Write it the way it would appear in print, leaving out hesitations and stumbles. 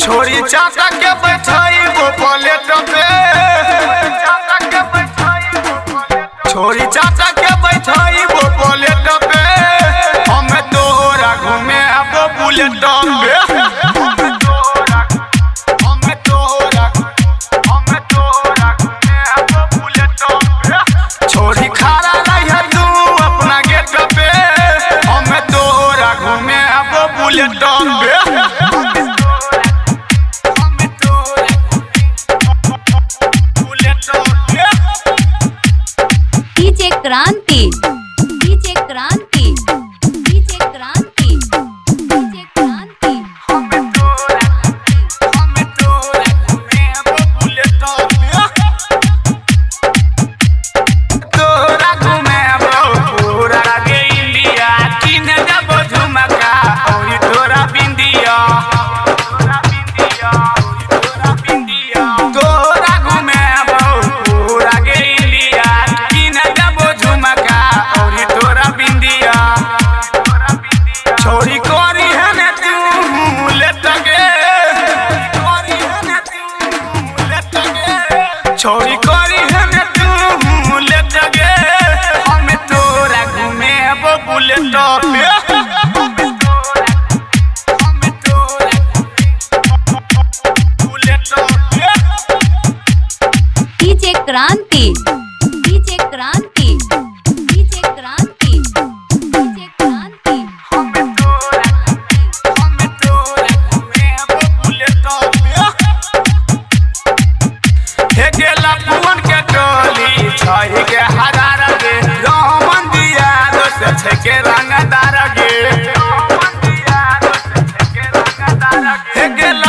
छोरी चाचा के बैठाई वो प्लेट पे, छोरी चाचा के बैठाई वो प्लेट पे, हमें तोरा घूमे अब बुलेट पे। छोरी खड़ा रही तू अपना गेट पे, हमें तोरा घूमे अब बुलेट पे। डीजे क्रांति, डीजे क्रांति, डीजे क्रांति, डीजे क्रांति। तोरा घूमे अब पूरा गे इंडिया, किन जब झुमका और तोरा बिंदिया, तोरा घूमे अब पूरा गे इंडिया, किन जब झुमका और तोरा बिंदिया। छोरी कोरी है ने तू लेट गे, छोरी कोरी है ने तू लेट गे, हमें तोरा घूमे अब बुलेट पे। डीजे क्रांति, डीजे क्रांति, डीजे क्रांति, डीजे क्रांति। हे गेला पुअन के टोली छही के हरार गे, रहमन दिया दोस्त छै के रंगदार गे, हे गेला